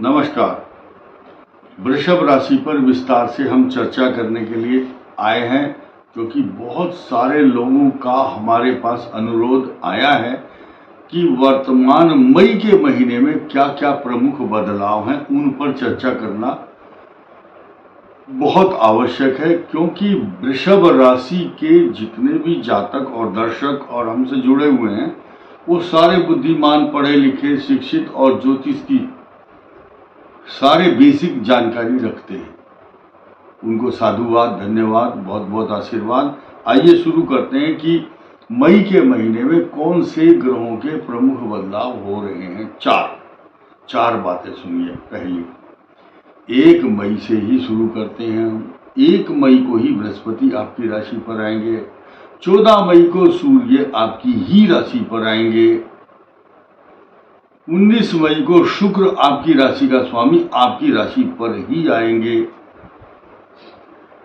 नमस्कार। वृषभ राशि पर विस्तार से हम चर्चा करने के लिए आए हैं, क्योंकि बहुत सारे लोगों का हमारे पास अनुरोध आया है कि वर्तमान मई के महीने में क्या क्या प्रमुख बदलाव हैं, उन पर चर्चा करना बहुत आवश्यक है। क्योंकि वृषभ राशि के जितने भी जातक और दर्शक और हमसे जुड़े हुए हैं, वो सारे बुद्धिमान, पढ़े लिखे, शिक्षित और ज्योतिष की सारे बेसिक जानकारी रखते हैं। उनको साधुवाद, धन्यवाद, बहुत बहुत आशीर्वाद। आइए शुरू करते हैं कि मई के महीने में कौन से ग्रहों के प्रमुख बदलाव हो रहे हैं। चार बातें सुनिए। पहली, 1 मई से ही शुरू करते हैं हम। 1 मई को ही बृहस्पति आपकी राशि पर आएंगे। 14 मई को सूर्य आपकी ही राशि पर आएंगे। 19 मई को शुक्र आपकी राशि का स्वामी आपकी राशि पर ही आएंगे।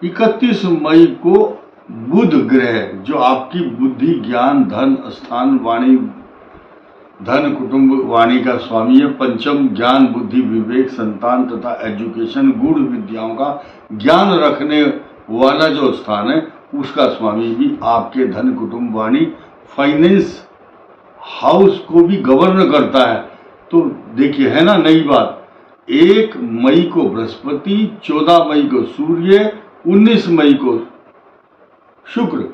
31 मई को बुध ग्रह, जो आपकी बुद्धि, ज्ञान, धन, स्थान, वाणी, धन, कुटुंब, वाणी का स्वामी है, पंचम ज्ञान, बुद्धि, विवेक, संतान तथा एजुकेशन, गूढ़ विद्याओं का ज्ञान रखने वाला जो स्थान है, उसका स्वामी भी आपके धन, कुटुंब, वाणी, फाइनेंस हाउस को भी गवर्न करता है। तो देखिए, है ना नई बात। 1 मई को बृहस्पति, 14 मई को सूर्य, 19 मई को शुक्र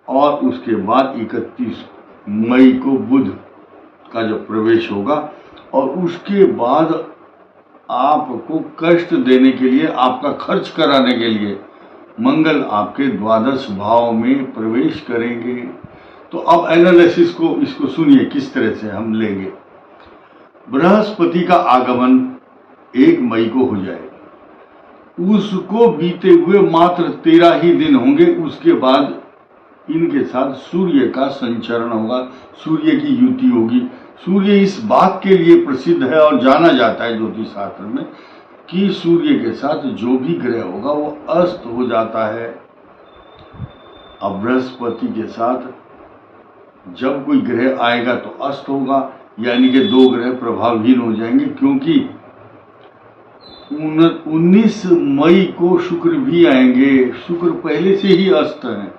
और उसके बाद 31 मई को बुध का जो प्रवेश होगा। और उसके बाद आपको कष्ट देने के लिए, आपका खर्च कराने के लिए मंगल आपके द्वादश भाव में प्रवेश करेंगे। तो अब एनालिसिस को, इसको सुनिए किस तरह से हम लेंगे। बृहस्पति का आगमन 1 मई को हो जाएगा। उसको बीते हुए मात्र 13 ही दिन होंगे। उसके बाद इनके साथ सूर्य का संचरण होगा, सूर्य की युति होगी। सूर्य इस बात के लिए प्रसिद्ध है और जाना जाता है ज्योतिष शास्त्र में कि सूर्य के साथ जो भी ग्रह होगा वो अस्त हो जाता है। अब बृहस्पति के साथ जब कोई ग्रह आएगा तो अस्त होगा, यानी कि 2 ग्रह प्रभावहीन हो जाएंगे। क्योंकि 19 मई को शुक्र भी आएंगे। शुक्र पहले से ही अस्त है।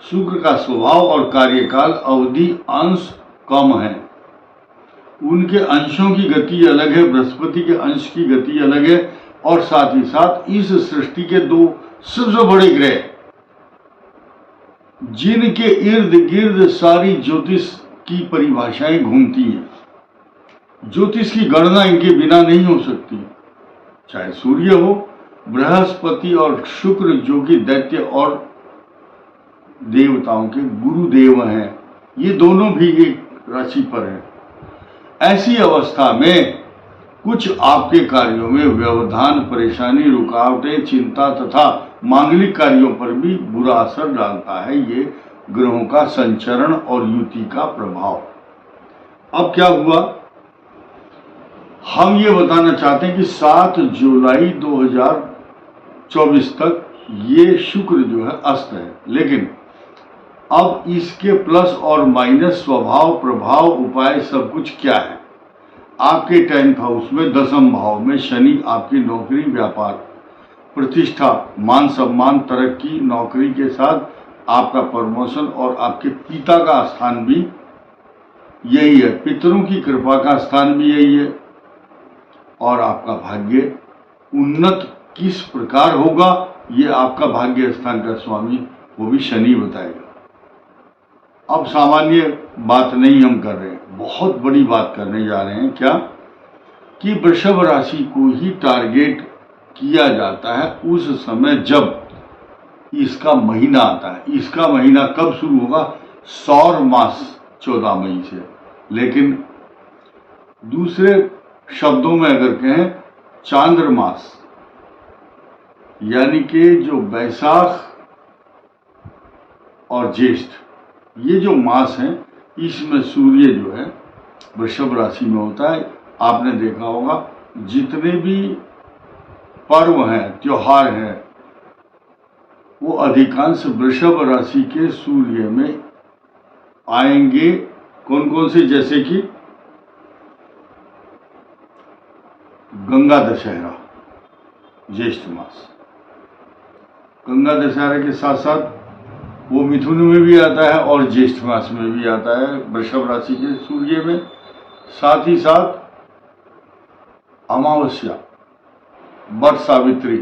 शुक्र का स्वभाव और कार्यकाल अवधि अंश कम है। उनके अंशों की गति अलग है, बृहस्पति के अंश की गति अलग है। और साथ ही साथ इस सृष्टि के 2 सबसे बड़े ग्रह, जिनके इर्द गिर्द सारी ज्योतिष की परिभाषाएं घूमती हैं, ज्योतिष की गणना इनके बिना नहीं हो सकती। चाहे सूर्य हो, बृहस्पति और शुक्र, जो कि दैत्य और देवताओं के गुरुदेव हैं, ये दोनों भी एक राशि पर हैं। ऐसी अवस्था में कुछ आपके कार्यों में व्यवधान, परेशानी, रुकावटें, चिंता तथा मांगलिक कार्यों पर भी बुरा असर डालता है ये ग्रहों का संचरण और युति का प्रभाव। अब क्या हुआ, हम ये बताना चाहते हैं कि 7 जुलाई 2024 तक ये शुक्र जो है अस्त है। लेकिन अब इसके प्लस और माइनस, स्वभाव, प्रभाव, उपाय सब कुछ क्या है। आपके 10th हाउस में, 10th भाव में शनि आपकी नौकरी, व्यापार, प्रतिष्ठा, मान सम्मान, तरक्की, नौकरी के साथ आपका प्रमोशन और आपके पिता का स्थान भी यही है। पितरों की कृपा का स्थान भी यही है। और आपका भाग्य उन्नत किस प्रकार होगा, ये आपका भाग्य स्थान का स्वामी, वो भी शनि बताएगा। अब सामान्य बात नहीं हम कर रहे हैं, बहुत बड़ी बात करने जा रहे हैं। क्या कि वृषभ राशि को ही टारगेट किया जाता है उस समय जब इसका महीना आता है। इसका महीना कब शुरू होगा? सौर मास 14 मई से। लेकिन दूसरे शब्दों में अगर कहें, चांद्रमास, यानी कि जो बैसाख और ज्येष्ठ, ये जो मास हैं, इसमें सूर्य जो है वृषभ राशि में होता है। आपने देखा होगा जितने भी पर्व हैं, त्योहार हैं, वो अधिकांश वृषभ राशि के सूर्य में आएंगे। कौन कौन से? जैसे कि गंगा दशहरा, ज्येष्ठ मास। गंगा दशहरा के साथ साथ वो मिथुन में भी आता है और ज्येष्ठ मास में भी आता है वृषभ राशि के सूर्य में। साथ ही साथ अमावस्या, वट सावित्री,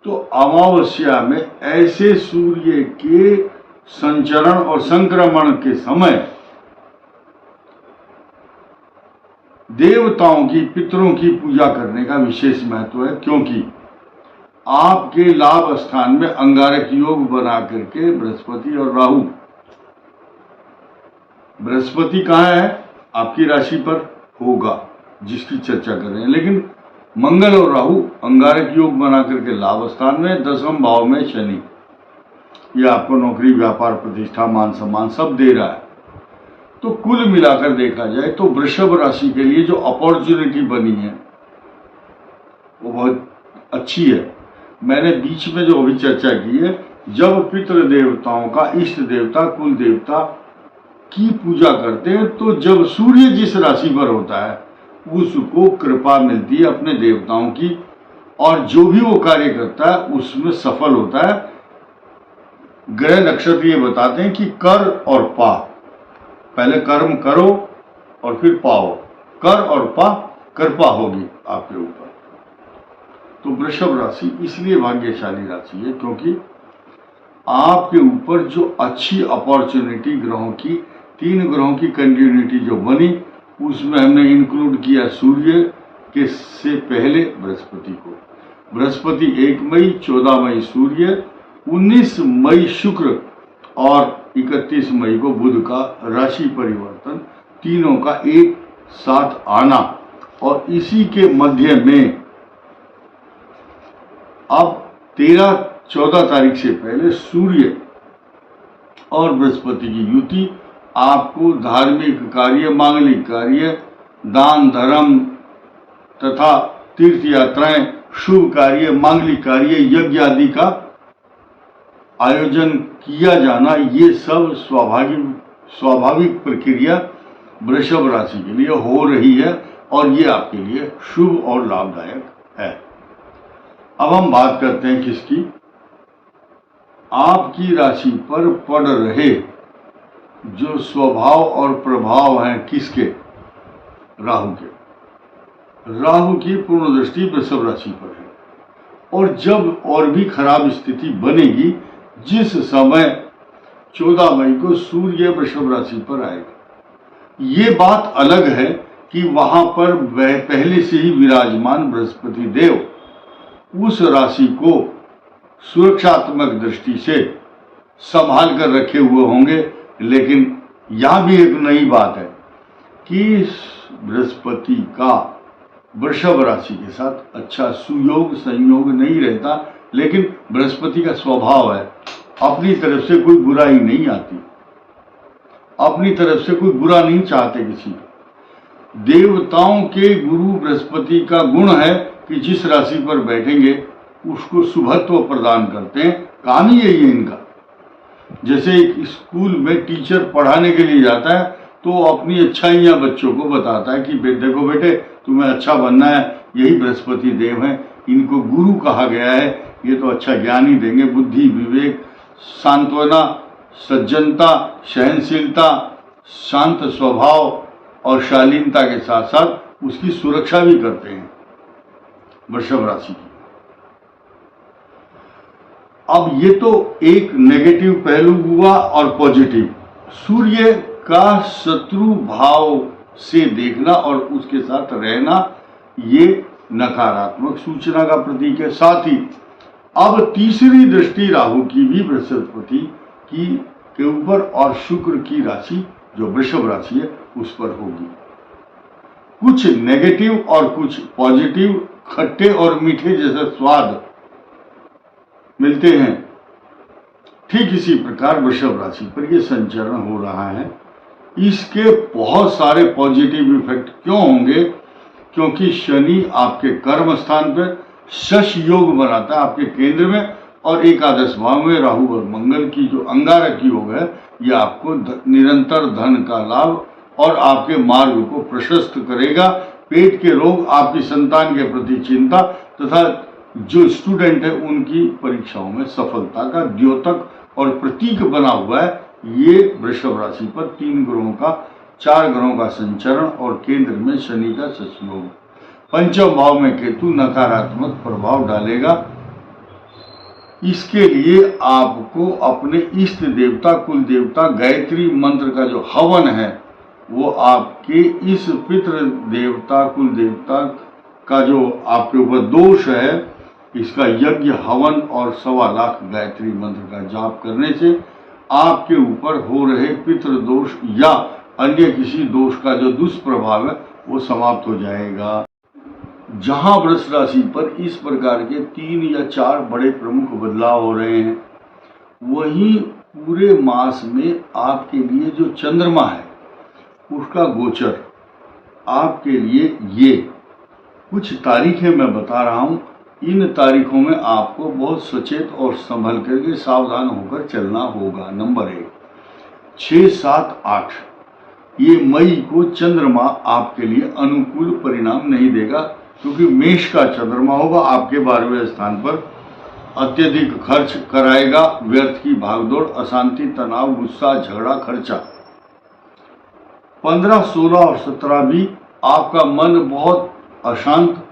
तो अमावस्या में ऐसे सूर्य के संचरण और संक्रमण के समय देवताओं की, पितरों की पूजा करने का विशेष महत्व है, क्योंकि आपके लाभ स्थान में अंगारक योग बना करके बृहस्पति और राहु, बृहस्पति कहाँ है? आपकी राशि पर होगा, जिसकी चर्चा कर रहे हैं, लेकिन मंगल और राहु अंगारक योग बना करके लाभ स्थान में, दसम भाव में शनि, ये आपको नौकरी, व्यापार, प्रतिष्ठा, मान सम्मान सब दे रहा है। तो कुल मिलाकर देखा जाए तो वृषभ राशि के लिए जो अपॉर्चुनिटी बनी है वो बहुत अच्छी है। मैंने बीच में जो अभी चर्चा की है, जब पितृ देवताओं का, इष्ट देवता, कुल देवता की पूजा करते हैं, तो जब सूर्य जिस राशि पर होता है उसको कृपा मिलती है अपने देवताओं की, और जो भी वो कार्य करता है उसमें सफल होता है। ग्रह नक्षत्र ये बताते हैं कि कर और पा, पहले कर्म करो और फिर पाओ, कर और पा, कृपा होगी आपके ऊपर। तो वृषभ राशि इसलिए भाग्यशाली राशि है क्योंकि आपके ऊपर जो अच्छी अपॉर्चुनिटी ग्रहों की, 3 ग्रहों की कंटिन्यूटी जो बनी, उसमें हमने इंक्लूड किया सूर्य के से पहले बृहस्पति को। बृहस्पति 1 मई, 14 मई सूर्य, 19 मई शुक्र और 31 मई को बुध का राशि परिवर्तन, तीनों का एक साथ आना, और इसी के मध्य में अब 13-14 तारीख से पहले सूर्य और बृहस्पति की युति आपको धार्मिक कार्य, मांगलिक कार्य, दान धर्म तथा तीर्थ यात्राएं, शुभ कार्य, मांगलिक कार्य, यज्ञ आदि का आयोजन किया जाना, ये सब स्वाभाविक प्रक्रिया वृषभ राशि के लिए हो रही है और ये आपके लिए शुभ और लाभदायक है। अब हम बात करते हैं किसकी? आपकी राशि पर पड़ रहे जो स्वभाव और प्रभाव हैं, किसके? राहु के। राहु की पूर्ण दृष्टि वृषभ राशि पर है, और जब और भी खराब स्थिति बनेगी जिस समय 14 मई को सूर्य वृषभ राशि पर आएगा। ये बात अलग है कि वहां पर वह पहले से ही विराजमान बृहस्पति देव उस राशि को सुरक्षात्मक दृष्टि से संभाल कर रखे हुए होंगे, लेकिन यहां भी एक नई बात है कि बृहस्पति का वृषभ राशि के साथ अच्छा सुयोग संयोग नहीं रहता, लेकिन बृहस्पति का स्वभाव है, अपनी तरफ से कोई बुराई नहीं आती, अपनी तरफ से कोई बुरा नहीं चाहते किसी को। देवताओं के गुरु बृहस्पति का गुण है कि जिस राशि पर बैठेंगे उसको शुभत्व प्रदान करते हैं, काम ही यही है इनका। जैसे एक स्कूल में टीचर पढ़ाने के लिए जाता है तो अपनी अच्छाइयां बच्चों को बताता है कि देखो बेटे तुम्हें अच्छा बनना है, यही बृहस्पति देव हैं, इनको गुरु कहा गया है, ये तो अच्छा ज्ञान ही देंगे, बुद्धि, विवेक, सांत्वना, सज्जनता, सहनशीलता, शांत स्वभाव और शालीनता के साथ साथ उसकी सुरक्षा भी करते हैं वृषभ राशि की। अब ये तो एक नेगेटिव पहलू हुआ और पॉजिटिव, सूर्य का शत्रु भाव से देखना और उसके साथ रहना, ये नकारात्मक सूचना का प्रतीक है। साथ ही अब तीसरी दृष्टि राहु की भी बृहस्पति की के ऊपर और शुक्र की राशि जो वृषभ राशि है उस पर होगी। कुछ नेगेटिव और कुछ पॉजिटिव, खट्टे और मीठे जैसे स्वाद मिलते हैं, ठीक इसी प्रकार वृषभ राशि पर यह संचरण हो रहा है। इसके बहुत सारे पॉजिटिव इफेक्ट क्यों होंगे? क्योंकि शनि आपके कर्म स्थान पर शश योग बनाता है आपके केंद्र में, और एकादश भाव में राहु और मंगल की जो अंगारक योग है यह आपको निरंतर धन का लाभ और आपके मार्ग को प्रशस्त करेगा, पेट के रोग, आपकी संतान के प्रति चिंता तथा जो स्टूडेंट है उनकी परीक्षाओं में सफलता का द्योतक और प्रतीक बना हुआ है। ये वृषभ राशि पर 4 ग्रहों का संचरण और केंद्र में शनि का संयोग। पंचम भाव में केतु नकारात्मक प्रभाव डालेगा। इसके लिए आपको अपने इष्ट देवता, कुल देवता, गायत्री मंत्र का जो हवन है वो आपके इस पितृ देवता, कुल देवता का जो आपके ऊपर दोष है, इसका यज्ञ, हवन और 1.25 लाख गायत्री मंत्र का जाप करने से आपके ऊपर हो रहे पितृ दोष या अन्य किसी दोष का जो दुष्प्रभाव है वो समाप्त हो जाएगा। जहां वृष राशि पर इस प्रकार के 3 या 4 बड़े प्रमुख बदलाव हो रहे हैं, वहीं पूरे मास में आपके लिए जो चंद्रमा है उसका गोचर आपके लिए ये कुछ तारीखें मैं बता रहा हूं। इन तारीखों में आपको बहुत सचेत और संभल करके सावधान होकर चलना होगा। नंबर 1, 6, 7, 8 ये मई को चंद्रमा आपके लिए अनुकूल परिणाम नहीं देगा, क्योंकि मेष का चंद्रमा होगा आपके 12वें स्थान पर। अत्यधिक खर्च कराएगा, व्यर्थ की भागदौड़, अशांति, तनाव, गुस्सा, झगड़ा, खर्चा। 15, 16 और 17 भी आपका मन बहुत अशांत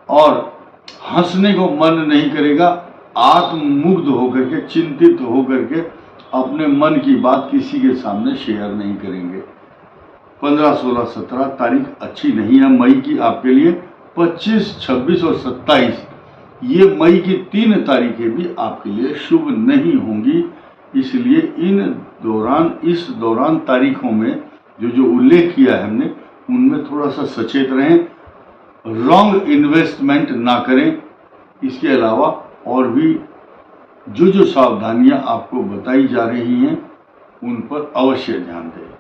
और हंसने को मन नहीं करेगा। आत्ममुग्ध होकर के, चिंतित होकर के अपने मन की बात किसी के सामने शेयर नहीं करेंगे। 15, 16, 17 तारीख अच्छी नहीं है मई की आपके लिए। 25, 26 और 27 ये मई की 3 तारीखें भी आपके लिए शुभ नहीं होंगी। इसलिए इस दौरान तारीखों में जो उल्लेख किया है हमने, उनमें थोड़ा सा सचेत रहें, रॉन्ग इन्वेस्टमेंट ना करें। इसके अलावा और भी जो सावधानियां आपको बताई जा रही हैं उन पर अवश्य ध्यान दें।